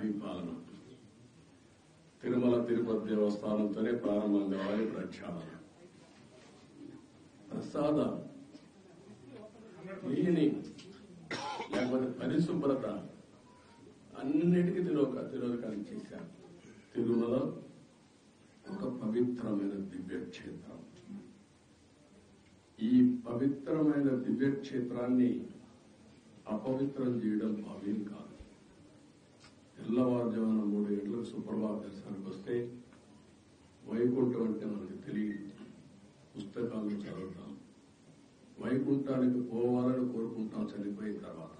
పరిపాలన. తిరుమల తిరుపతి దేవస్థానంతోనే ప్రారంభం కావాలి ప్రక్షాళన. ప్రసాద క్లీనింగ్ లేకపోతే పరిశుభ్రత అన్నిటికీ తిరోధకాలు చేశారు. తిరుమల ఒక పవిత్రమైన దివ్యక్షేత్రం. ఈ పవిత్రమైన దివ్యక్షేత్రాన్ని అపవిత్రం చేయడం భావ్యం కాదు. తెల్లవారుజామున 3 గంటలకు సుప్రభాత దర్శనానికి వస్తే వైకుంఠం అంటే మనకు తెలియదు. పుస్తకాలను చదువుతాం, వైకుంఠానికి పోవాలని కోరుకుంటాం చనిపోయిన తర్వాత.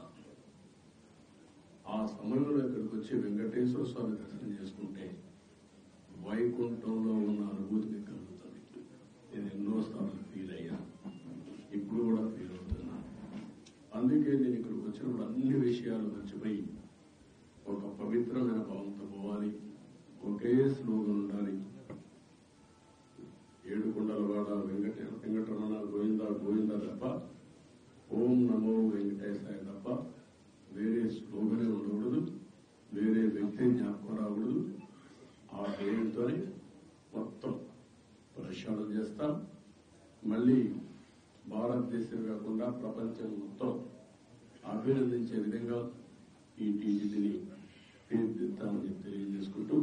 ఆ సమయంలో ఇక్కడికి వచ్చి వెంకటేశ్వర స్వామి దర్శనం చేసుకుంటే వైకుంఠంలో ఉన్న అనుభూతిని కలుగుతుంది. నేను ఎన్నోసార్లు ఫీల్ అయ్యా, ఇప్పుడు కూడా ఫీల్ అవుతున్నా. అందుకే నేను ఇక్కడికి వచ్చినప్పుడు అన్ని విషయాలు మర్చిపోయి ఒక పవిత్రమైన భావంతో పోవాలి. ఒకే స్లోగన్ ఉండాలి. ఏడుకొండలవాడ వెంకటరమణ గోవింద గోవింద తప్ప, ఓం నమో వెంకటేశాయ తప్ప వేరే స్లోగనే ఉండకూడదు, వేరే వ్యక్తి జ్ఞాపకం రాకూడదు. ఆ ధ్యేయంతోనే మొత్తం ప్రక్షాళన చేస్తాం. మళ్లీ భారతదేశం కాకుండా ప్రపంచం మొత్తం అభినందించే విధంగా ఈ టీజీని తీర్చిదిద్దామని తెలియజేసుకుంటూ